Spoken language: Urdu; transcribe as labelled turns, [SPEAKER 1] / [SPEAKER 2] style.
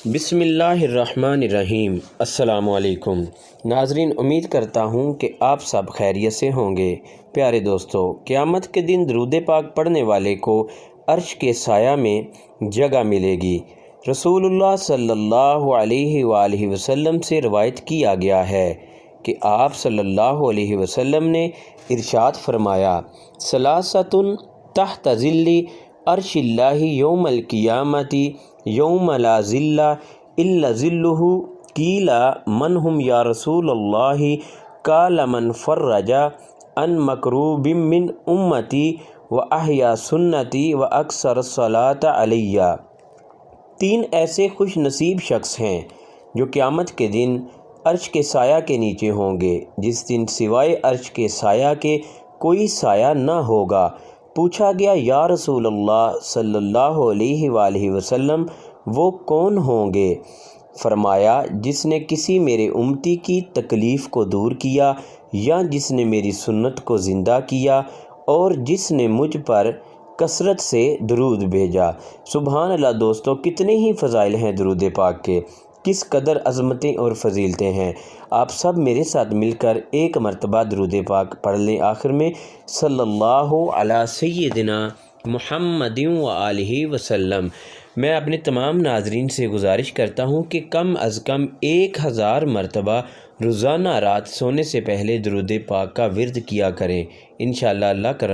[SPEAKER 1] بسم اللہ الرحمن الرحیم۔ السلام علیکم ناظرین، امید کرتا ہوں کہ آپ سب خیریت سے ہوں گے۔ پیارے دوستو، قیامت کے دن درود پاک پڑھنے والے کو عرش کے سایہ میں جگہ ملے گی۔ رسول اللہ صلی اللہ علیہ وآلہ وسلم سے روایت کیا گیا ہے کہ آپ صلی اللہ علیہ وسلم نے ارشاد فرمایا، ثلاثۃ تحت ظل عرش اللہ یوم القیامۃ یوم لا ظل الا ظلہ قیل من ہم یا رسول اللہ قال من فرج عن مکروب من امتی واحیا سنتی واکثر الصلاۃ علیہ۔ تین ایسے خوش نصیب شخص ہیں جو قیامت کے دن عرش کے سایہ کے نیچے ہوں گے، جس دن سوائے عرش کے سایہ کے کوئی سایہ نہ ہوگا۔ پوچھا گیا، یا رسول اللہ صلی اللہ علیہ وآلہ وسلم وہ کون ہوں گے؟ فرمایا، جس نے کسی میرے امتی کی تکلیف کو دور کیا، یا جس نے میری سنت کو زندہ کیا، اور جس نے مجھ پر کثرت سے درود بھیجا۔ سبحان اللہ دوستو، کتنے ہی فضائل ہیں درود پاک کے، کس قدر عظمتیں اور فضیلتیں ہیں۔ آپ سب میرے ساتھ مل کر ایک مرتبہ درود پاک پڑھ لیں آخر میں، صلی اللہ علی سیدنا محمد وآلہ وسلم۔ میں اپنے تمام ناظرین سے گزارش کرتا ہوں کہ کم از کم 1000 مرتبہ روزانہ رات سونے سے پہلے درود پاک کا ورد کیا کریں۔ انشاءاللہ اللہ کرم